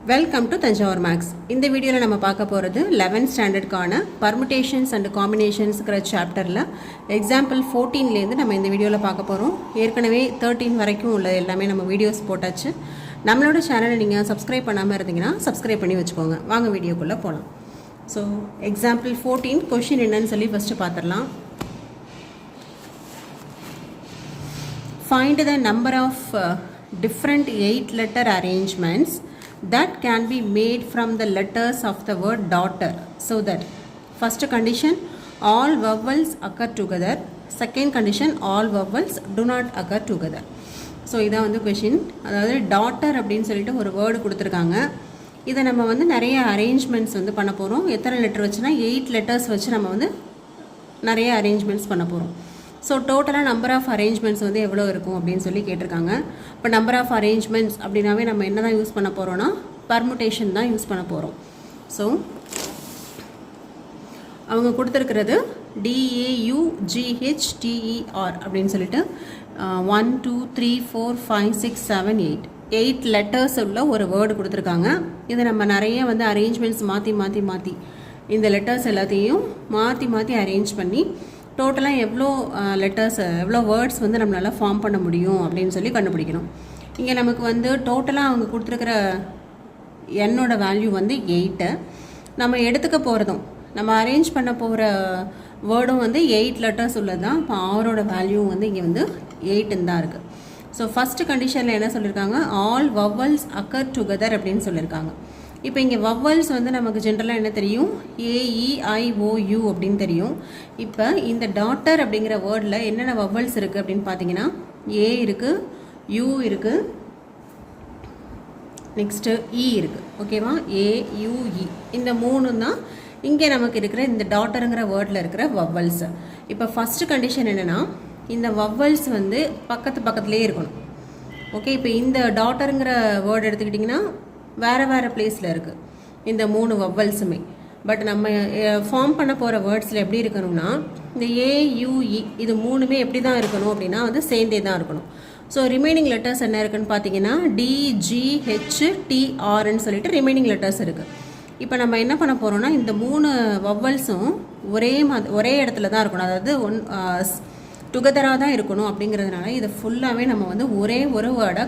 Welcome to Thanjavur maths. இந்த வீடியோவில் நம்ம பார்க்க போகிறது 11th ஸ்டாண்டர்டுக்கான பர்முடேஷன்ஸ் அண்ட் காம்பினேஷன்ஸுங்கிற சாப்டரில் எக்ஸாம்பிள் 14லேருந்து நம்ம இந்த வீடியோவில் பார்க்க போகிறோம். ஏற்கனவே 13 வரைக்கும் உள்ள எல்லாமே நம்ம வீடியோஸ் போட்டாச்சு. நம்மளோட சேனலை நீங்கள் சப்ஸ்கிரைப் பண்ணாமல் இருந்தீங்கன்னா சப்ஸ்கிரைப் பண்ணி வச்சுக்கோங்க. வாங்க வீடியோக்குள்ளே போகலாம். ஸோ எக்ஸாம்பிள் 14 கொஷின் என்னன்னு சொல்லி ஃபஸ்ட்டு பார்த்துடலாம். Find the number of different 8-letter arrangements that can be made from the letters of the word daughter, so that first condition all vowels occur together, second condition all vowels do not occur together. So இதான் வந்து question. அதாவது daughter அப்படின்னு சொல்லிட்டு ஒரு word கொடுத்துருக்காங்க. இதை நம்ம வந்து நிறைய அரேஞ்ச்மெண்ட்ஸ் வந்து பண்ண போகிறோம். எத்தனை லெட்டர் வச்சுன்னா 8 லெட்டர்ஸ் வச்சு நம்ம வந்து நிறைய அரேஞ்ச்மெண்ட்ஸ் பண்ண போகிறோம். ஸோ டோட்டலாக நம்பர் ஆஃப் அரேஞ்ச்மெண்ட்ஸ் வந்து எவ்வளோ இருக்கும் அப்படின்னு சொல்லி கேட்டிருக்காங்க. இப்போ நம்பர் ஆஃப் அரேஞ்ச்மெண்ட்ஸ் அப்படின்னாவே நம்ம என்ன தான் யூஸ் பண்ண போகிறோன்னா பர்முடேஷன் தான் யூஸ் பண்ண போகிறோம். ஸோ அவங்க கொடுத்துருக்கிறது DAUGHTER அப்படின்னு சொல்லிட்டு 1 2 3 4 5 6 7 8 லெட்டர்ஸ் உள்ள ஒரு வேர்டு கொடுத்துருக்காங்க. இதை நம்ம நிறைய வந்து அரேஞ்ச்மெண்ட்ஸ் மாற்றி இந்த லெட்டர்ஸ் எல்லாத்தையும் மாற்றி அரேஞ்ச் பண்ணி டோட்டலாக எவ்வளோ லெட்டர்ஸ் எவ்வளோ வேர்ட்ஸ் வந்து நம்மளால் ஃபார்ம் பண்ண முடியும் அப்படின்னு சொல்லி கண்டுபிடிக்கணும். இங்கே நமக்கு வந்து டோட்டலாக அவங்க கொடுத்துருக்கிற என்னோட வேல்யூ வந்து 8. நம்ம எடுத்துக்க போகிறதும் நம்ம அரேஞ்ச் பண்ண போகிற வேர்டும் வந்து 8 லெட்டர்ஸ் உள்ளது தான். இப்போ ஆரோட வேல்யூ வந்து இங்கே வந்து 8 தான் இருக்குது. ஸோ ஃபஸ்ட்டு கண்டிஷனில் என்ன சொல்லியிருக்காங்க, ஆல் வவல்ஸ் அக்கர் டுகெதர் அப்படின்னு சொல்லியிருக்காங்க. இப்போ இங்கே வவல்ஸ் வந்து நமக்கு ஜென்ரலாக என்ன தெரியும், AEIOU அப்படின்னு தெரியும். இப்போ இந்த டாட்டர் அப்படிங்கிற வேர்டில் என்னென்ன வவல்ஸ் இருக்குது அப்படின்னு பார்த்தீங்கன்னா A இருக்குது, U இருக்குது, நெக்ஸ்ட்டு E இருக்குது. ஓகேவா, AUE இந்த 3 தான் இங்கே நமக்கு இருக்கிற இந்த டாட்டருங்கிற வேர்டில் இருக்கிற வவல்ஸ். இப்போ ஃபஸ்ட்டு கண்டிஷன் என்னென்னா இந்த வவல்ஸ் வந்து பக்கத்துலேயே இருக்கணும். ஓகே, இப்போ இந்த டாட்டருங்கிற வேர்டு எடுத்துக்கிட்டிங்கன்னா வேறு பிளேஸில் இருக்குது இந்த 3 வவல்ஸுமே. பட் நம்ம ஃபார்ம் பண்ண போகிற வேர்ட்ஸில் எப்படி இருக்கணும்னா இந்த AUE இது 3மே எப்படி தான் இருக்கணும் அப்படின்னா வந்து சேர்ந்தே தான் இருக்கணும். ஸோ ரிமைனிங் லெட்டர்ஸ் என்ன இருக்குன்னு பார்த்தீங்கன்னா DGHTRன்னு சொல்லிட்டு ரிமைனிங் லெட்டர்ஸ் இருக்குது. இப்போ நம்ம என்ன பண்ண போகிறோம்னா இந்த 3 வவல்ஸும் ஒரே இடத்துல தான் இருக்கணும், அதாவது டுகெதராக தான் இருக்கணும். அப்படிங்கிறதுனால இதை ஃபுல்லாகவே நம்ம வந்து ஒரே ஒரு வேர்டாக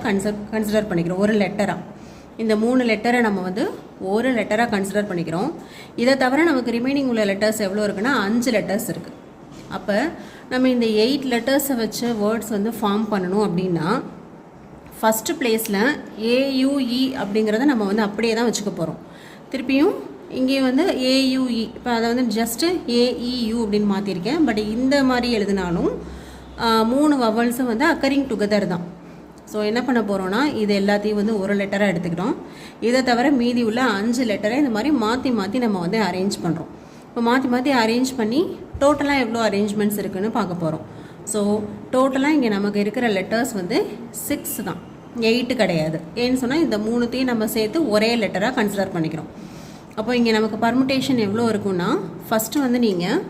கன்சிடர் பண்ணிக்கிறோம், ஒரு லெட்டராக. இந்த 3 லெட்டரை நம்ம வந்து ஒரு லெட்டராக கன்சிடர் பண்ணிக்கிறோம். இதை தவிர நமக்கு ரிமைனிங் உள்ள லெட்டர்ஸ் எவ்வளோ இருக்குன்னா 5 லெட்டர்ஸ் இருக்குது. அப்போ நம்ம இந்த 8 லெட்டர்ஸை வச்சு வேர்ட்ஸ் வந்து ஃபார்ம் பண்ணணும் அப்படின்னா ஃபஸ்ட்டு பிளேஸில் AUE அப்படிங்கிறத நம்ம வந்து அப்படியே தான் வச்சுக்க போகிறோம். திருப்பியும் இங்கே வந்து AUE, இப்போ அதை வந்து ஜஸ்ட்டு AEU அப்படின்னு மாற்றிருக்கேன். பட் இந்த மாதிரி எழுதினாலும் 3 வவல்ஸும் வந்து அக்கரிங் டுகெதர் தான். ஸோ என்ன பண்ண போகிறோன்னா இது எல்லாத்தையும் வந்து ஒரு லெட்டராக எடுத்துக்கிறோம். இதை தவிர மீதி உள்ள 5 லெட்டரை இந்த மாதிரி மாற்றி நம்ம வந்து அரேஞ்ச் பண்ணுறோம். இப்போ மாற்றி அரேஞ்ச் பண்ணி டோட்டலாக எவ்வளோ அரேஞ்ச்மெண்ட்ஸ் இருக்குதுன்னு பார்க்க போகிறோம். ஸோ டோட்டலாக இங்கே நமக்கு இருக்கிற லெட்டர்ஸ் வந்து 6 தான், 8 கிடையாது. ஏன்னு சொன்னால் இந்த 3த்தையும் நம்ம சேர்த்து ஒரே லெட்டராக கன்சிடர் பண்ணிக்கிறோம். அப்போ இங்கே நமக்கு பர்முடேஷன் எவ்வளோ இருக்குன்னா ஃபஸ்ட்டு வந்து நீங்கள்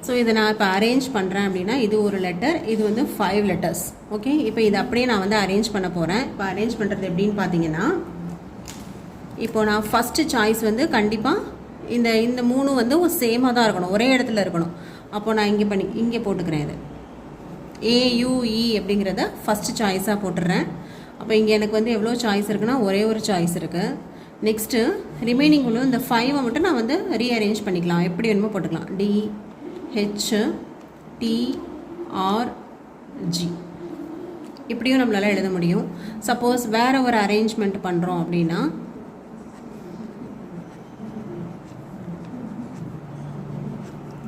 ஸோ இதை நான் இப்போ அரேஞ்ச் பண்ணுறேன் அப்படின்னா இது ஒரு லெட்டர், இது வந்து 5 லெட்டர்ஸ். ஓகே, இப்போ இது அப்படியே நான் வந்து அரேஞ்ச் பண்ண போகிறேன். இப்போ அரேஞ்ச் பண்ணுறது எப்படின்னு பார்த்தீங்கன்னா இப்போது நான் ஃபஸ்ட்டு சாய்ஸ் வந்து கண்டிப்பாக இந்த 3 வந்து சேமாக தான் இருக்கணும், ஒரே இடத்துல இருக்கணும். அப்போது நான் இங்கே போட்டுக்கிறேன். இது AUE அப்படிங்கிறத ஃபஸ்ட்டு சாய்ஸாக போட்டுடுறேன். அப்போ இங்கே எனக்கு வந்து எவ்வளோ சாய்ஸ் இருக்குன்னா ஒரே ஒரு சாய்ஸ் இருக்குது. நெக்ஸ்ட்டு ரிமைனிங் உள்ள இந்த 5 மட்டும் நான் வந்து ரீஅரேஞ்ச் பண்ணிக்கலாம், எப்படி வேணுமோ போட்டுக்கலாம். DHTRG இப்படியும் நம்மளால் எழுத முடியும். சப்போஸ் வேறு ஒரு அரேஞ்ச்மெண்ட் பண்ணுறோம் அப்படின்னா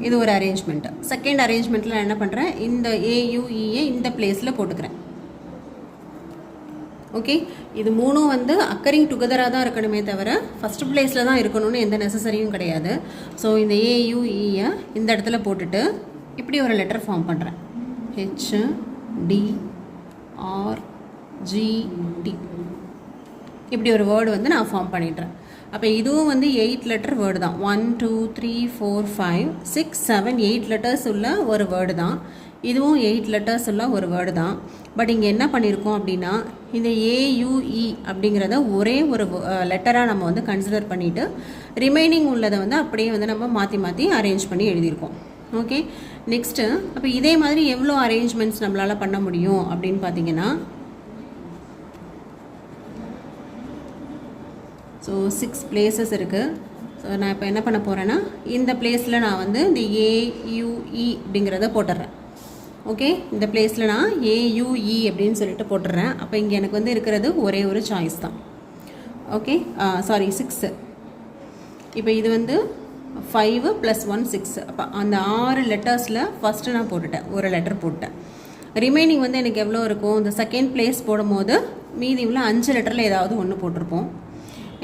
இது ஒரு அரேஞ்ச்மெண்ட்டு. செகண்ட் அரேஞ்ச்மெண்ட்டில் என்ன பண்ணுறேன், இந்த AUEயை இந்த பிளேஸில் போட்டுக்கிறேன். ஓகே, இது 3ம் வந்து அக்கரிங் டுகெதராக தான் இருக்கணுமே தவிர ஃபஸ்ட்டு பிளேஸில் தான் இருக்கணும்னு எந்த நெசசரியும் கிடையாது. ஸோ இந்த AUEயை இந்த இடத்துல போட்டுட்டு இப்படி ஒரு லெட்டர் ஃபார்ம் பண்ணுறேன், HDRGT. இப்படி ஒரு வேர்டு வந்து நான் ஃபார்ம் பண்ணிடுறேன். அப்போ இதுவும் வந்து 8 லெட்டர் வேர்டு தான். 1 2 3 4 5 6 7 8 லெட்டர்ஸ் உள்ள ஒரு வேர்டு தான். இதுவும் 8 லெட்டர்ஸ் உள்ள ஒரு வேர்டு தான். பட் இங்கே என்ன பண்ணியிருக்கோம் அப்படின்னா இந்த AUE அப்படிங்கிறத ஒரே ஒரு லெட்டராக நம்ம வந்து கன்சிடர் பண்ணிவிட்டு ரிமைனிங் உள்ளதை வந்து அப்படியே வந்து நம்ம மாற்றி மாற்றி அரேஞ்ச் பண்ணி எழுதியிருக்கோம். ஓகே, நெக்ஸ்ட்டு அப்போ இதே மாதிரி எவ்வளோ அரேஞ்ச்மெண்ட்ஸ் நம்மளால் பண்ண முடியும் அப்படின்னு பார்த்தீங்கன்னா, ஸோ 6 பிளேசஸ் இருக்குது. ஸோ நான் இப்போ என்ன பண்ண போகிறேன்னா, இந்த பிளேஸில் நான் வந்து இந்த AUE அப்படிங்கிறத போட்டுடுறேன். ஓகே, இந்த பிளேஸில் நான் AUE அப்படின்னு சொல்லிட்டு போட்டுடுறேன். அப்போ இங்கே எனக்கு வந்து இருக்கிறது ஒரே ஒரு சாய்ஸ் தான். Okay, sorry 6. இப்போ இது வந்து 5 + 1 6. அப்போ அந்த 6 லெட்டர்ஸில் ஃபஸ்ட்டு நான் போட்டுட்டேன், ஒரு லெட்டர் போட்டேன். ரிமைனிங் வந்து எனக்கு எவ்வளோ இருக்கும், இந்த செகண்ட் பிளேஸ் போடும்போது மீதி உள்ள 5 லெட்டரில் ஏதாவது ஒன்று போட்டிருப்போம்.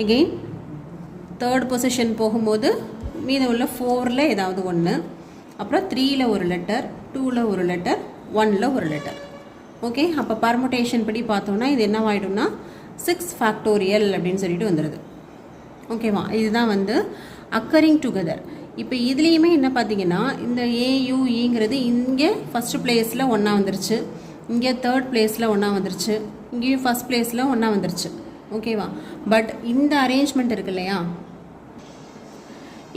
எகெயின் தேர்ட் பொசிஷன் போகும்போது மீதி உள்ள 4ல் ஏதாவது ஒன்று, அப்புறம் 3ல் ஒரு லெட்டர், 2ல் ஒரு லெட்டர், 1ல் ஒரு லெட்டர். ஓகே, அப்போ பர்முடேஷன் படி பார்த்தோன்னா இது என்ன ஆகிடும்னா 6 ஃபேக்டோரியல் அப்படின்னு சொல்லிட்டு வந்துடுது. ஓகேவா, இதுதான் வந்து அக்கரிங் டுகெதர். இப்போ இதுலேயுமே என்ன பார்த்தீங்கன்னா, இந்த AUEங்கிறது இங்கே ஃபஸ்ட்டு பிளேஸில் ஒன்றா வந்துருச்சு, இங்கே தேர்ட் பிளேஸில் ஒன்றா வந்துருச்சு, இங்கேயும் ஃபஸ்ட் பிளேஸில் ஒன்றா வந்துருச்சு. ஓகேவா, பட் இந்த அரேஞ்ச்மெண்ட் இருக்கு இல்லையா,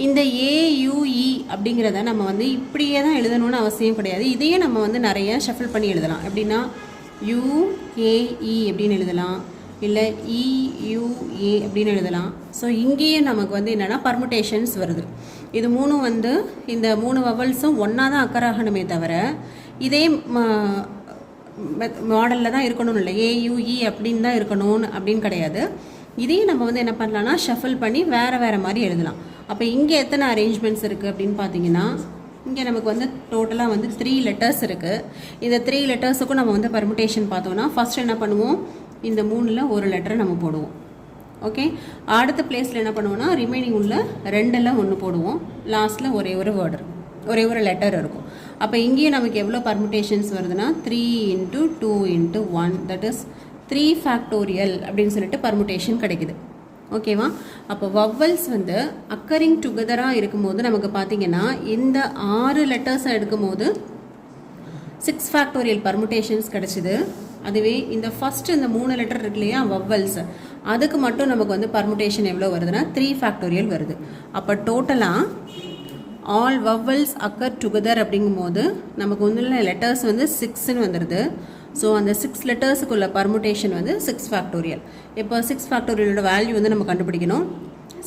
இந்த AUE அப்படிங்கிறத நம்ம வந்து இப்படியே தான் எழுதணும்னு அவசியம் கிடையாது. இதையே நம்ம வந்து நிறைய ஷஃபிள் பண்ணி எழுதலாம். எப்படின்னா UAE அப்படின்னு எழுதலாம், இல்லை EUA அப்படின்னு எழுதலாம். ஸோ இங்கேயும் நமக்கு வந்து என்னென்னா பர்முடேஷன்ஸ் வருது. இது மூணும் வந்து இந்த 3 வவல்ஸும் ஒன்றா தான் அக்கராகணுமே தவிர இதே மாடலில் தான் இருக்கணும்னு இல்லை, AUE அப்படின்னு தான் இருக்கணும்னு அப்படின்னு கிடையாது. இதையும் நம்ம வந்து என்ன பண்ணலாம்னா ஷஃபிள் பண்ணி வேறு வேறு மாதிரி எழுதலாம். அப்போ இங்கே எத்தனை அரேஞ்ச்மெண்ட்ஸ் இருக்குது அப்படின்னு பார்த்தீங்கன்னா, இங்கே நமக்கு வந்து டோட்டலாக வந்து 3 லெட்டர்ஸ் இருக்குது. இந்த 3 லெட்டர்ஸுக்கும் நம்ம வந்து பர்முடேஷன் பார்த்தோன்னா ஃபஸ்ட் என்ன பண்ணுவோம், இந்த 3ல் ஒரு லெட்டரை நம்ம போடுவோம். ஓகே, அடுத்த பிளேஸில் என்ன பண்ணுவோம்னா ரிமைனிங் உள்ள 2ல் ஒன்று போடுவோம், லாஸ்ட்டில் ஒரே ஒரு வேர்டு, ஒரே ஒரு லெட்டர் இருக்கும். அப்போ இங்கேயும் நமக்கு எவ்வளோ பர்முடேஷன்ஸ் வருதுன்னா 3 × 2 × 1, தட் இஸ் 3 ஃபேக்டோரியல் அப்படின்னு சொல்லிட்டு பர்முடேஷன் கிடைக்குது. ஓகேவா, அப்போ வவ்வல்ஸ் வந்து அக்கரிங் டுகெதராக இருக்கும்போது நமக்கு பார்த்தீங்கன்னா இந்த 6 லெட்டர்ஸை எடுக்கும்போது 6 ஃபேக்டோரியல் பர்முடேஷன்ஸ் கிடச்சிது. அதுவே இந்த ஃபஸ்ட்டு இந்த 3 லெட்டர் இருக்கு இல்லையா வவ்வல்ஸ், அதுக்கு மட்டும் நமக்கு வந்து பர்முடேஷன் எவ்வளோ வருதுன்னா 3 ஃபேக்டோரியல் வருது. அப்போ டோட்டலாக ஆல் வவ்வல்ஸ் அக்கர் டுகெதர் அப்படிங்கும்போது நமக்கு வந்து லெட்டர்ஸ் வந்து 6ன்னு வந்துடுது. ஸோ அந்த 6 லெட்டர்ஸுக்குள்ள பர்முடேஷன் வந்து 6 ஃபேக்டோரியல். இப்போ 6 ஃபேக்டோரியலோட வேல்யூ வந்து நம்ம கண்டுபிடிக்கணும்.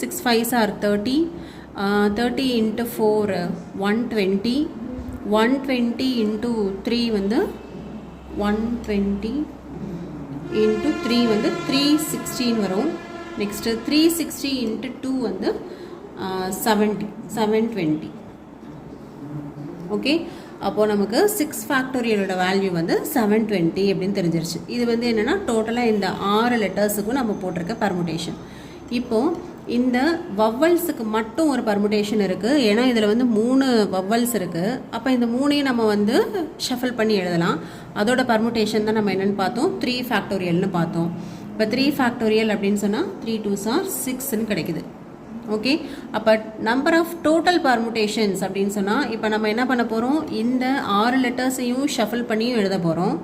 6 5s are 30, 30 × 4 120, 120 × 3 வந்து 120 × 3 வந்து 316 வரும். நெக்ஸ்ட்டு 360 × 2 வந்து 720. ஓகே, அப்போது நமக்கு 6 ஃபேக்டோரியலோட வேல்யூ வந்து 720 அப்படின்னு தெரிஞ்சிருச்சு. இது வந்து என்னென்னா டோட்டலாக இந்த 6 லெட்டர்ஸுக்கும் நம்ம போட்டிருக்க பர்முடேஷன். இப்போது இந்த வவ்வல்ஸுக்கு மட்டும் ஒரு பர்முடேஷன் இருக்குது, ஏன்னா இதில் வந்து 3 வவ்வல்ஸ் இருக்குது. அப்போ இந்த 3ஐயும் நம்ம வந்து ஷஃபிள் பண்ணி எழுதலாம். அதோட பர்முடேஷன் தான் நம்ம என்னென்னு பார்த்தோம், 3 ஃபேக்டோரியல்னு பார்த்தோம். இப்போ 3 ஃபேக்டோரியல் அப்படின்னு சொன்னால் 3 2s are 6ன்னு கிடைக்குது. ஓகே, அப்போ நம்பர் ஆஃப் டோட்டல் பர்முடேஷன்ஸ் அப்படின்னு சொன்னால் இப்போ நம்ம என்ன பண்ண போகிறோம், இந்த 6 லெட்டர்ஸையும் ஷஃபிள் பண்ணியும் எழுத போகிறோம்,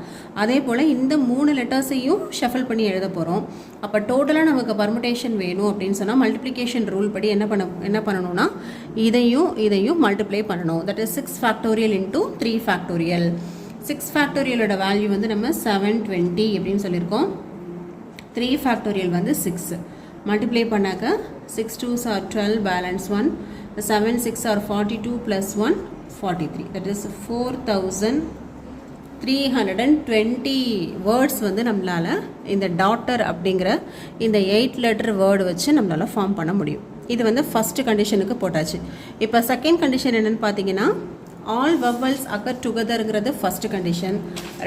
அதே போல் இந்த 3 லெட்டர்ஸையும் ஷஃபிள் பண்ணி எழுத போகிறோம். அப்போ டோட்டலாக நமக்கு பர்முடேஷன் வேணும் அப்படின்னு சொன்னால் மல்டிப்ளிகேஷன் ரூல் படி என்ன பண்ணணும்னா இதையும் மல்டிப்ளை பண்ணணும். That is 6 factorial × 3 factorial. 6 ஃபேக்டோரியலோட வேல்யூ வந்து நம்ம 720 அப்படின்னு சொல்லியிருக்கோம். 3 ஃபேக்டோரியல் வந்து 6. மல்டிப்ளை பண்ணாக்க 6 2s are 12, balance 1, 7 6 are 42 + 1 43. That is 4320 words வந்து நம்மளால் இந்த டாட்டர் அப்படிங்கிற இந்த 8 லெட்டர் வேர்டு வச்சு நம்மளால் ஃபார்ம் பண்ண முடியும். இது வந்து ஃபஸ்ட்டு கண்டிஷனுக்கு போட்டாச்சு. இப்போ செகண்ட் கண்டிஷன் என்னென்னு பார்த்தீங்கன்னா, ஆல் வவ்வல்ஸ் அக்கர் டுகெதர்ங்கிறது ஃபஸ்ட்டு கண்டிஷன்.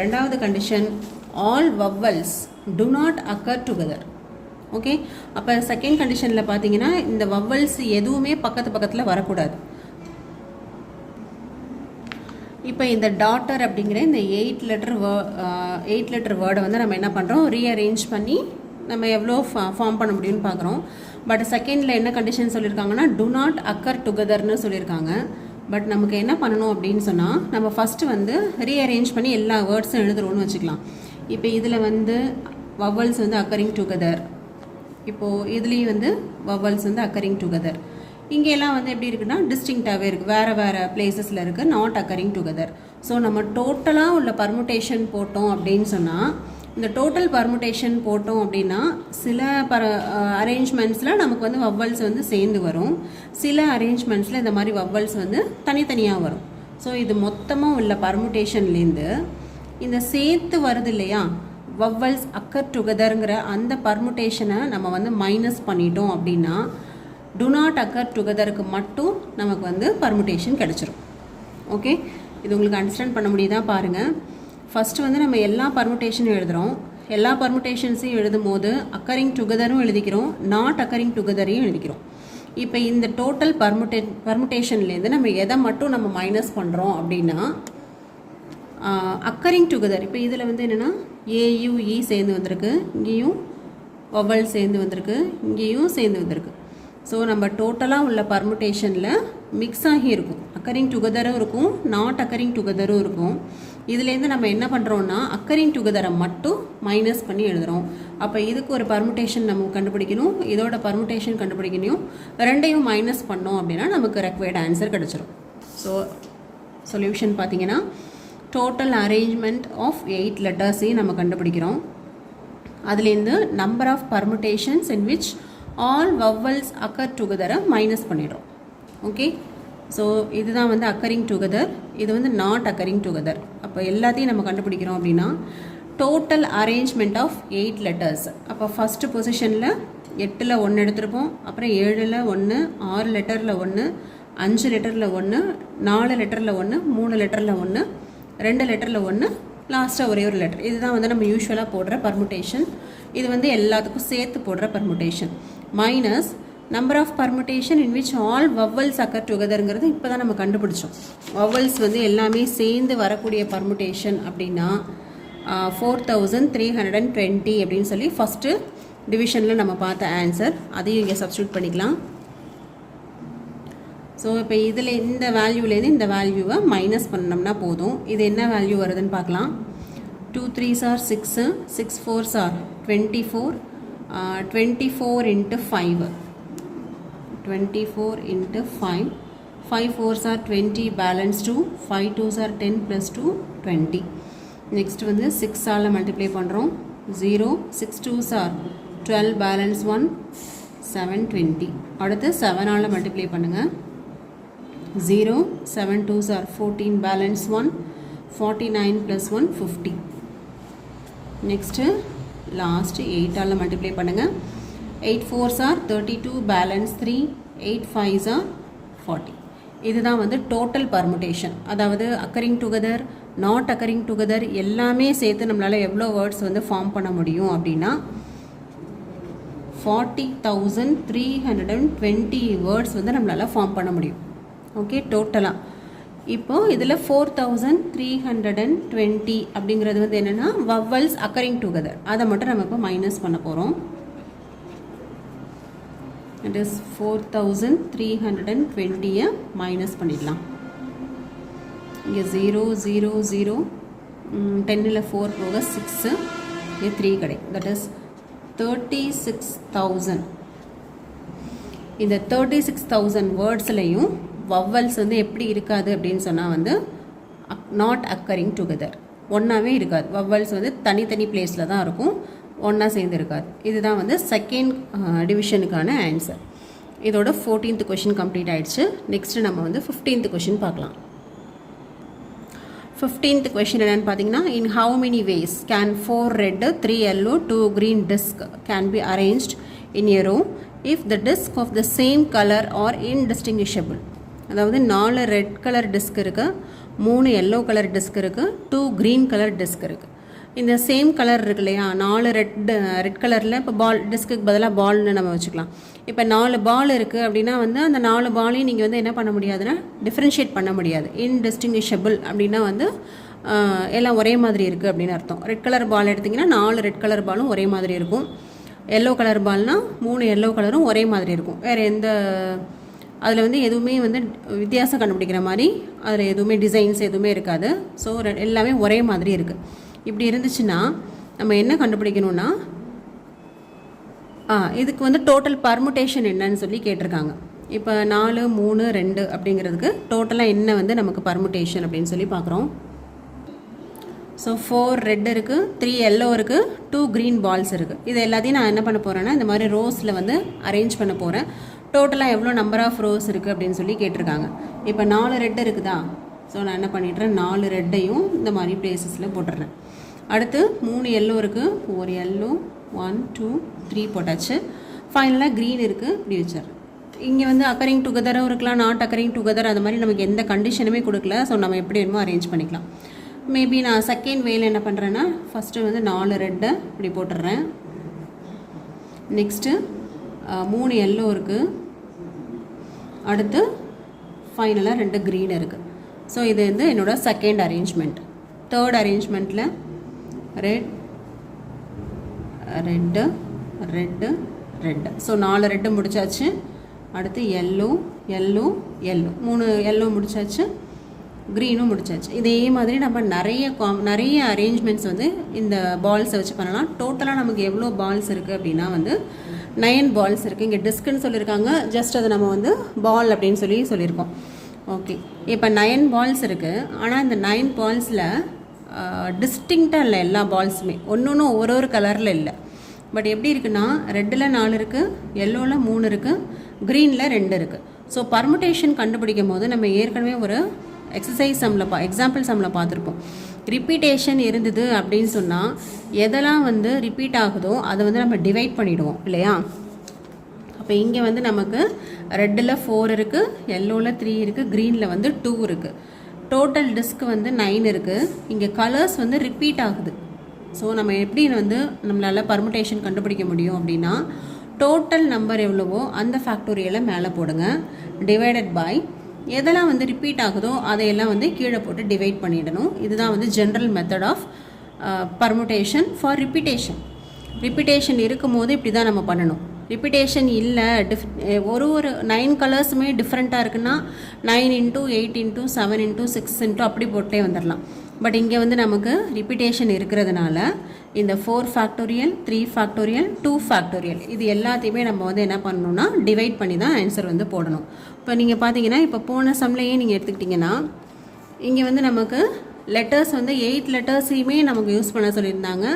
ரெண்டாவது condition, all vowels do not occur together. Okay, அப்போ செகண்ட் கண்டிஷனில் பார்த்தீங்கன்னா இந்த வவ்வல்ஸ் எதுவுமே பக்கத்தில் வரக்கூடாது. இப்போ இந்த டாட்டர் அப்படிங்கிற இந்த 8 லெட்டர் வேர்டை வந்து நம்ம என்ன பண்ணுறோம், ரீஅரேஞ்ச் பண்ணி நம்ம எவ்வளோ ஃபார்ம் பண்ண முடியும்னு பார்க்குறோம். பட் செகண்டில் என்ன கண்டிஷன் சொல்லியிருக்காங்கன்னா டு நாட் அக்கர் டுகெதர்னு சொல்லியிருக்காங்க. பட் நமக்கு என்ன பண்ணணும் அப்படின்னு சொன்னால், நம்ம ஃபஸ்ட்டு வந்து ரீஅரேஞ்ச் பண்ணி எல்லா வேர்ட்ஸும் எழுதுறோன்னு வச்சுக்கலாம். இப்போ இதில் வந்து வவல்ஸ் வந்து அக்கரிங் டுகெதர். இப்போது இதுலேயும் வந்து வவல்ஸ் வந்து அக்கரிங் டுகெதர். இங்கெல்லாம் வந்து எப்படி இருக்குன்னா டிஸ்டிங்க்டாகவே இருக்குது, வேறு வேறு பிளேசஸில் இருக்குது, நாட் அக்கரிங் டுகெதர். ஸோ நம்ம டோட்டலாக உள்ள பர்முட்டேஷன் போட்டோம் அப்படின்னு சொன்னால், இந்த டோட்டல் பர்முட்டேஷன் போட்டோம் அப்படின்னா சில அரேஞ்ச்மெண்ட்ஸில் நமக்கு வந்து வவ்வல்ஸ் வந்து சேர்ந்து வரும், சில அரேஞ்ச்மெண்ட்ஸில் இந்த மாதிரி வவ்வல்ஸ் வந்து தனித்தனியாக வரும். ஸோ இது மொத்தமாக உள்ள பர்முட்டேஷன்லேருந்து இந்த சேர்த்து வருது இல்லையா, வவ்வல்ஸ் அக்கர் டுகெதருங்கிற அந்த பர்முட்டேஷனை நம்ம வந்து மைனஸ் பண்ணிட்டோம் அப்படின்னா டு நாட் அக்கர் டுகெதருக்கு மட்டும் நமக்கு வந்து பர்முட்டேஷன் கிடச்சிரும். ஓகே, இது உங்களுக்கு அண்டர்ஸ்டாண்ட் பண்ண முடியுதா பாருங்கள். ஃபஸ்ட்டு வந்து நம்ம எல்லா பர்முட்டேஷனும் எழுதுகிறோம். எல்லா பர்முட்டேஷன்ஸையும் எழுதும் போது அக்கரிங் டுகெதரும் எழுதிக்கிறோம், நாட் அக்கரிங் டுகெதரையும் எழுதிக்கிறோம். இப்போ இந்த டோட்டல் பர்முட்டேஷன்லேருந்து நம்ம எதை மட்டும் நம்ம மைனஸ் பண்ணுறோம் அப்படின்னா அக்கரிங் டுகெதர். இப்போ இதில் வந்து என்னென்னா ஏயுஇ சேர்ந்து வந்திருக்கு, இங்கேயும் வவல் சேர்ந்து வந்திருக்கு, இங்கேயும் சேர்ந்து வந்திருக்கு. ஸோ நம்ம டோட்டலாக உள்ள பர்முட்டேஷனில் மிக்ஸ் ஆகி இருக்கும், அக்கரிங் டுகெதரும் இருக்கும், நாட் அக்கரிங் டுகெதரும் இருக்கும். இதுலேருந்து நம்ம என்ன பண்ணுறோன்னா அக்கரிங் டுகெதரை மட்டும் மைனஸ் பண்ணி எழுதுகிறோம். அப்போ இதுக்கு ஒரு பர்முட்டேஷன் நம்ம கண்டுபிடிக்கணும், இதோட பர்முட்டேஷன் கண்டுபிடிக்கணும், ரெண்டையும் மைனஸ் பண்ணோம் அப்படின்னா நமக்கு ரெக்வயர்ட் ஆன்சர் கிடச்சிரும். ஸோ சொல்யூஷன் பார்த்தீங்கன்னா டோட்டல் அரேஞ்ச்மெண்ட் ஆஃப் 8 லெட்டர்ஸையும் நம்ம கண்டுபிடிக்கிறோம். அதுலேருந்து number of permutations in which all vowels occur டுகெதரை மைனஸ் பண்ணிடுறோம். ஓகே, ஸோ இதுதான் வந்து அக்கரிங் டுகெதர், இது வந்து நாட் அக்கரிங் டுகெதர். அப்போ எல்லாத்தையும் நம்ம கண்டுபிடிக்கிறோம் அப்படின்னா டோட்டல் அரேஞ்ச்மெண்ட் ஆஃப் 8 லெட்டர்ஸ். அப்போ ஃபஸ்ட்டு பொசிஷனில் 8ல் 1 எடுத்திருப்போம், அப்புறம் 7ல் 1, 6 லெட்டரில் 1, 5 லெட்டரில் 1, 4 லெட்டரில் 1, 3 லெட்டரில் 1, 2 லெட்டரில் 1, லாஸ்ட்டாக ஒரே ஒரு லெட்டர். இதுதான் வந்து நம்ம யூஸ்வலாக போடுற பர்முட்டேஷன். இது வந்து எல்லாத்துக்கும் சேர்த்து போடுற permutation. Minus number of permutation in which all vowels occur டுகெதருங்கிறது இப்போ தான் நம்ம கண்டுபிடிச்சோம். வவ்வல்ஸ் வந்து எல்லாமே சேர்ந்து வரக்கூடிய பர்முட்டேஷன் அப்படின்னா 4320 அப்படின்னு சொல்லி ஃபஸ்ட்டு டிவிஷனில் நம்ம பார்த்த ஆன்சர். அதையும் இங்கே சப்ஸ்டியூட் பண்ணிக்கலாம். ஸோ இப்போ இதில் இந்த வேல்யூலேருந்து இந்த வேல்யூவை மைனஸ் பண்ணோம்னா போதும். இது என்ன வேல்யூ வருதுன்னு பார்க்கலாம். 2 3s are 6, 6 4s are 24, 24 into 5, 24 into 5, 5 4s are 20, balance 2, 5 2s are 10 plus 2 20. Next வந்து 6ஆல் மல்டிப்ளை பண்ணுறோம், 0, 6 2s are 12, balance 1, 7 20. அடுத்து 7ஆல் மல்டிப்ளை பண்ணுங்கள், 0, 7 2s are 14, balance 1, 49 plus 1 50. Next last 8ஆல் multiply பண்ணுங்கள், 8 4s are 32, balance 3, 8 5s are 40. இதுதான் வந்து total permutation. அதாவது occurring together, not occurring together எல்லாமே சேர்த்து நம்மளால் எவ்வளோ வேர்ட்ஸ் வந்து ஃபார்ம் பண்ண முடியும் அப்படின்னா 40,320 வேர்ட்ஸ் வந்து நம்மளால் ஃபார்ம் பண்ண முடியும். ஓகே, டோட்டலாக இப்போது இதில் 4320 அப்படிங்கிறது வந்து என்னென்னா வவ்வல்ஸ் அக்கரிங் டுகெதர். அதை மட்டும் நம்ம இப்போ மைனஸ் பண்ண போகிறோம். இட் இஸ் 4320 மைனஸ் பண்ணிடலாம். இங்கே 0 0 0, 10ல் 4 போக 6, இங்கே 3 கிடைக்கும். That is 36,000. இந்த 36,000 வேர்ட்ஸ்லையும் வவ்வல்ஸ் வந்து எப்படி இருக்காது அப்படின்னு சொன்னால் வந்து நாட் அக்கரிங் டுகெதர், ஒன்றாவே இருக்காது. வவ்வல்ஸ் வந்து தனித்தனி பிளேஸில் தான் இருக்கும், ஒன்றா சேர்ந்து இருக்காது. இதுதான் வந்து செகண்ட் டிவிஷனுக்கான ஆன்சர். இதோட 14th கொஷின் கம்ப்ளீட் ஆகிடுச்சு. நெக்ஸ்ட்டு நம்ம வந்து 15th கொஷின் பார்க்கலாம். 15th கொஷின் என்னென்னு பார்த்தீங்கன்னா, in how many ways can 4 red 3 yellow 2 green disc can be arranged இன் a row if the disc of the same color are indistinguishable. அதாவது 4 red colour disk இருக்குது, 3 yellow colour disk இருக்குது, 2 green colour disk இருக்குது. இந்த same colour இருக்கு இல்லையா, 4 red கலரில் இப்போ பால் டிஸ்க்கு பதிலாக பால்னு நம்ம வச்சுக்கலாம். இப்போ 4 பால் இருக்குது அப்படின்னா வந்து அந்த 4 பாலையும் நீங்கள் வந்து என்ன பண்ண முடியாதுன்னா டிஃப்ரென்ஷியேட் பண்ண முடியாது. இன்டிஸ்டிங்விஷபிள் அப்படின்னா வந்து எல்லாம் ஒரே மாதிரி இருக்குது அப்படின்னு அர்த்தம். ரெட் கலர் பால் எடுத்திங்கன்னா 4 ரெட் கலர் பாலும் ஒரே மாதிரி இருக்கும். எல்லோ கலர் பால்னால் 3 எல்லோ கலரும் ஒரே மாதிரி இருக்கும். வேறு எந்த அதில் வந்து எதுவுமே வந்து வித்தியாசம் கண்டுபிடிக்கிற மாதிரி அதில் எதுவுமே டிசைன்ஸ் எதுவுமே இருக்காது. ஸோ எல்லாமே ஒரே மாதிரி இருக்குது. இப்படி இருந்துச்சுன்னா நம்ம என்ன கண்டுபிடிக்கணும்னா இதுக்கு வந்து டோட்டல் பர்முட்டேஷன் என்னன்னு சொல்லி கேட்டிருக்காங்க. இப்போ 4 3 2 அப்படிங்கிறதுக்கு டோட்டலாக என்ன வந்து நமக்கு பர்முட்டேஷன் அப்படின்னு சொல்லி பார்க்குறோம். ஸோ 4 ரெட் இருக்குது, 3 எல்லோ இருக்குது, 2 க்ரீன் பால்ஸ் இருக்குது. இது எல்லாத்தையும் நான் என்ன பண்ண போகிறேன்னா இந்த மாதிரி ரோஸில் வந்து அரேஞ்ச் பண்ண போகிறேன். டோட்டலாக எவ்வளோ நம்பர் ஆஃப் ரோஸ் இருக்குது அப்படின்னு சொல்லி கேட்டிருக்காங்க. இப்போ 4 ரெட் இருக்குதா, ஸோ நான் என்ன பண்ணிடுறேன் 4 ரெட்டையும் இந்த மாதிரி பிளேசஸில் போட்டுடுறேன். அடுத்து 3 எல்லோ இருக்குது, 4 எல்லோ 1 2 3 போட்டாச்சு. ஃபைனலாக க்ரீன் இருக்குது, இப்படி வச்சிடுறேன். இங்கே வந்து அக்கரிங் டுகெதரும் இருக்கலாம், நாட் அக்கரிங் டுகெதர், அது மாதிரி நமக்கு எந்த கண்டிஷனுமே கொடுக்கல. ஸோ நம்ம எப்படி வேணுமோ அரேஞ்ச் பண்ணிக்கலாம். மேபி நான் செகண்ட் வேல என்ன பண்ணுறேன்னா ஃபஸ்ட்டு வந்து 4 ரெட்டை இப்படி போட்டுடுறேன். நெக்ஸ்ட்டு 3 எல்லோ இருக்குது, அடுத்து ஃபைனலாக 2 க்ரீன் இருக்குது. ஸோ இது வந்து என்னோடய செகண்ட் அரேஞ்ச்மெண்ட். தேர்ட் அரேஞ்ச்மெண்ட்டில் red red red red. So 4 red முடிச்சாச்சு. அடுத்து எல்லோ எல்லோ எல்லோ 3 எல்லோ முடிச்சாச்சு, க்ரீனும் முடிச்சாச்சு. இதே மாதிரி நம்ம நிறைய அரேஞ்ச்மெண்ட்ஸ் வந்து இந்த பால்ஸை வச்சு பண்ணலாம். டோட்டலாக நமக்கு எவ்வளோ பால்ஸ் இருக்குது அப்படின்னா வந்து 9 பால்ஸ் இருக்குது. இங்கே டிஸ்க்குன்னு சொல்லியிருக்காங்க, ஜஸ்ட் அதை நம்ம வந்து பால் அப்படின்னு சொல்லியிருக்கோம். ஓகே, இப்போ 9 பால்ஸ் இருக்குது. ஆனால் இந்த 9 பால்ஸில் டிஸ்டிங்க்டாக இல்லை, எல்லா பால்ஸுமே ஒன்று ஒரு கலரில் இல்லை. பட் எப்படி இருக்குன்னா ரெட்டில் 4 இருக்குது, எல்லோவில் 3 இருக்குது, க்ரீனில் 2 இருக்குது. ஸோ பர்முட்டேஷன் கண்டுபிடிக்கும் போது நம்ம ஏற்கனவே ஒரு எக்ஸாம்பிள் சம்மில் பார்த்துருப்போம். ரிப்பீட்டேஷன் இருந்தது அப்படின்னு சொன்னால் எதெல்லாம் வந்து ரிப்பீட் ஆகுதோ அதை வந்து நம்ம டிவைட் பண்ணிவிடுவோம் இல்லையா. அப்போ இங்கே வந்து நமக்கு ரெட்டில் 4 இருக்குது, எல்லோவில் 3 இருக்குது, க்ரீனில் வந்து 2 இருக்குது. டோட்டல் டிஸ்க் வந்து 9 இருக்குது. இங்கே கலர்ஸ் வந்து ரிப்பீட் ஆகுது. ஸோ நம்ம எப்படி வந்து நம்மளால் பர்முட்டேஷன் கண்டுபிடிக்க முடியும் அப்படின்னா டோட்டல் நம்பர் எவ்வளவோ அந்த ஃபேக்டோரியலை மேலே போடுங்க, டிவைடட் பை எதெல்லாம் வந்து ரிப்பீட் ஆகுதோ அதையெல்லாம் வந்து கீழே போட்டு டிவைட் பண்ணிடணும். இதுதான் வந்து general method of permutation for repetition. Repetition இருக்கும் போது இப்படி தான் நம்ம பண்ணணும். ரிப்பீட்டேஷன் இல்லை, ஒரு 9 கலர்ஸுமே டிஃப்ரெண்ட்டாக இருக்குன்னா 9 × 8 × 7 × 6 × அப்படி போட்டே வந்துடலாம். பட் இங்கே வந்து நமக்கு ரிப்பீட்டேஷன் இருக்கிறதுனால இந்த 4 ஃபேக்டோரியல் 3 ஃபேக்டோரியல் 2 ஃபேக்டோரியல் இது எல்லாத்தையுமே நம்ம வந்து என்ன பண்ணணும்னா டிவைட் பண்ணி தான் ஆன்சர் வந்து போடணும். இப்போ நீங்கள் பார்த்தீங்கன்னா இப்போ போன சம்லையே நீங்கள் எடுத்துக்கிட்டிங்கன்னா இங்கே வந்து நமக்கு லெட்டர்ஸ் வந்து 8 லெட்டர்ஸையுமே நமக்கு யூஸ் பண்ண சொல்லியிருந்தாங்க.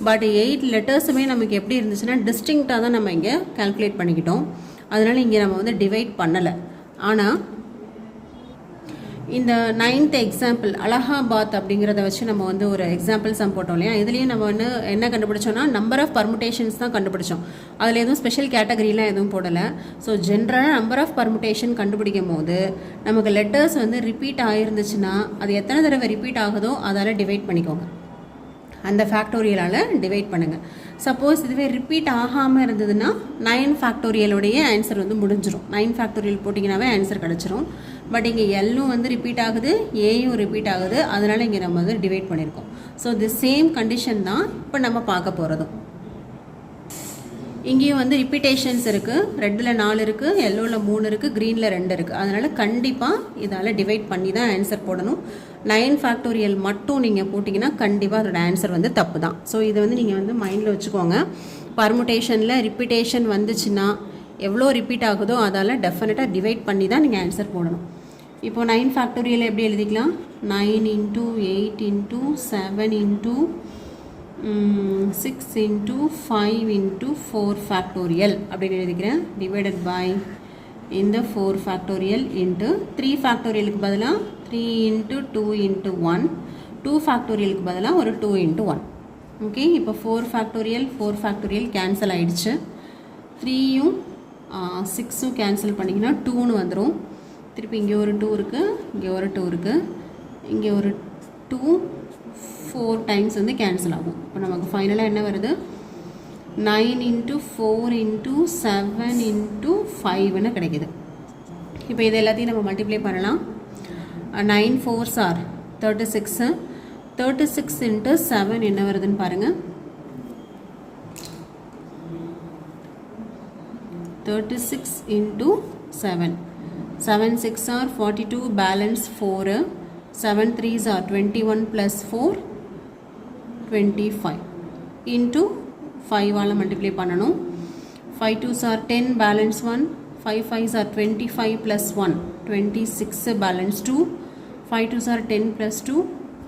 பட் 8 லெட்டர்ஸுமே நமக்கு எப்படி இருந்துச்சுன்னா டிஸ்டிங்க்டாக தான் நம்ம இங்கே கால்குலேட் பண்ணிக்கிட்டோம். அதனால் இங்கே நம்ம வந்து டிவைட் பண்ணலை. ஆனால் இந்த 9th எக்ஸாம்பிள் அலகாபாத் அப்படிங்கிறத வச்சு நம்ம வந்து ஒரு எக்ஸாம்பிள் சம் போட்டோம் இல்லையா. இதுலேயும் நம்ம வந்து என்ன கண்டுபிடிச்சோன்னா நம்பர் ஆஃப் பர்முட்டேஷன்ஸ் தான் கண்டுபிடிச்சோம். அதில் எதுவும் ஸ்பெஷல் கேட்டகரிலாம் எதுவும் போடலை. ஸோ ஜென்ரலாக நம்பர் ஆஃப் பர்முட்டேஷன் கண்டுபிடிக்கும் போது நமக்கு லெட்டர்ஸ் வந்து ரிப்பீட் ஆகிருந்துச்சுன்னா அது எத்தனை தடவை ரிப்பீட் ஆகுதோ அதால் டிவைட் பண்ணிக்கோங்க, அந்த ஃபேக்டோரியலால் டிவைட் பண்ணுங்கள். சப்போஸ் இதுவே ரிப்பீட் ஆகாமல் இருந்ததுன்னா 9 ஃபேக்டோரியலுடைய ஆன்சர் வந்து முடிஞ்சிடும். 9 ஃபேக்டோரியல் போட்டிங்கனாவே ஆன்சர் கிடச்சிரும். பட் இங்கே எல்லும் வந்து ரிப்பீட் ஆகுது, ஏயும் ரிப்பீட் ஆகுது, அதனால் இங்கே நம்ம வந்து டிவைட் பண்ணியிருக்கோம். ஸோ தி சேம் கண்டிஷன் தான் இப்போ நம்ம பார்க்க போகிறதும். இங்கேயும் வந்து ரிப்பீட்டேஷன்ஸ் இருக்குது. ரெட்டில் 4 இருக்குது, எல்லோவில் 3 இருக்குது, க்ரீனில் 2 இருக்குது. அதனால் கண்டிப்பாக இதால் டிவைட் பண்ணி தான் ஆன்சர் போடணும். 9 ஃபேக்டோரியல் மட்டும் நீங்கள் போட்டிங்கன்னா கண்டிப்பாக அதோட ஆன்சர் வந்து தப்பு தான். ஸோ இதை வந்து நீங்கள் வந்து மைண்டில் வச்சுக்கோங்க. பர்முட்டேஷனில் ரிப்பீட்டேஷன் வந்துச்சுன்னா எவ்வளோ ரிப்பீட் ஆகுதோ அதால் டெஃபினட்டாக டிவைட் பண்ணி தான் நீங்கள் ஆன்சர் போடணும். இப்போது 9 ஃபேக்டோரியல் எப்படி எழுதிக்கலாம்? 9 × 8 × 7 × 6 × 5 × 4 ஃபேக்டோரியல் அப்படின்னு எழுதிக்கிறேன். டிவைடட் பை இந்த 4 ஃபேக்டோரியல் இன்ட்டு 3 ஃபேக்டோரியலுக்கு பதிலாக 3 × 2 × 1, 2 ஃபேக்டோரியலுக்கு பதிலாக ஒரு 2 × 1. ஓகே, இப்போ 4 ஃபேக்டோரியல் கேன்சல் ஆகிடுச்சு. 3யும் 6ம் கேன்சல் பண்ணிங்கன்னா 2ன்னு வந்துடும். திருப்பி இங்கே ஒரு 2 இருக்குது, இங்கே ஒரு 2 இருக்குது, இங்கே ஒரு 2 4 டைம்ஸ் வந்து கேன்சல் ஆகும். இப்போ நமக்கு ஃபைனலாக என்ன வருது? 9 × 4 × 7 × 5ன்னு கிடைக்கிது. இப்போ இது எல்லாத்தையும் நம்ம மல்டிப்ளை பண்ணலாம். 9 4s are 36. 36 × 7 என்ன வருதுன்னு பாருங்கள். 36 × 7. 7 6 are 42, balance 4. 7 3s are 21 plus 4 25. Into 5ஆல் multiply பண்ணணும். 5 2s are 10 balance 1, 5 5s are 25 plus 1 26 balance 2, 5 2s are 10 plus 2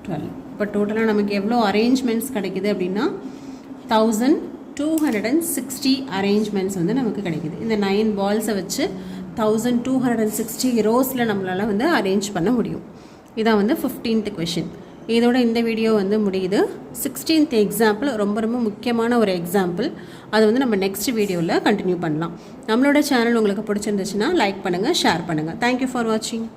12. இப்போ டோட்டலாக நமக்கு எவ்வளோ அரேஞ்ச்மெண்ட்ஸ் கிடைக்குது அப்படின்னா 1260 அரேஞ்ச்மெண்ட்ஸ் வந்து நமக்கு கிடைக்குது. இந்த 9 பால்ஸை வச்சு 1260 ரோஸில் நம்மளால் வந்து அரேஞ்ச் பண்ண முடியும். இதான் வந்து 15th கொஷின். இதோட இந்த வீடியோ வந்து முடியுது. 16th எக்ஸாம்பிள் ரொம்ப ரொம்ப முக்கியமான ஒரு எக்ஸாம்பிள். அது வந்து நம்ம நெக்ஸ்ட் வீடியோவில் கண்டினியூ பண்ணலாம். நம்மளோட சேனல் உங்களுக்கு பிடிச்சிருந்துச்சுன்னா லைக் பண்ணுங்கள், ஷேர் பண்ணுங்கள். தேங்க்யூ ஃபார் வாட்சிங்.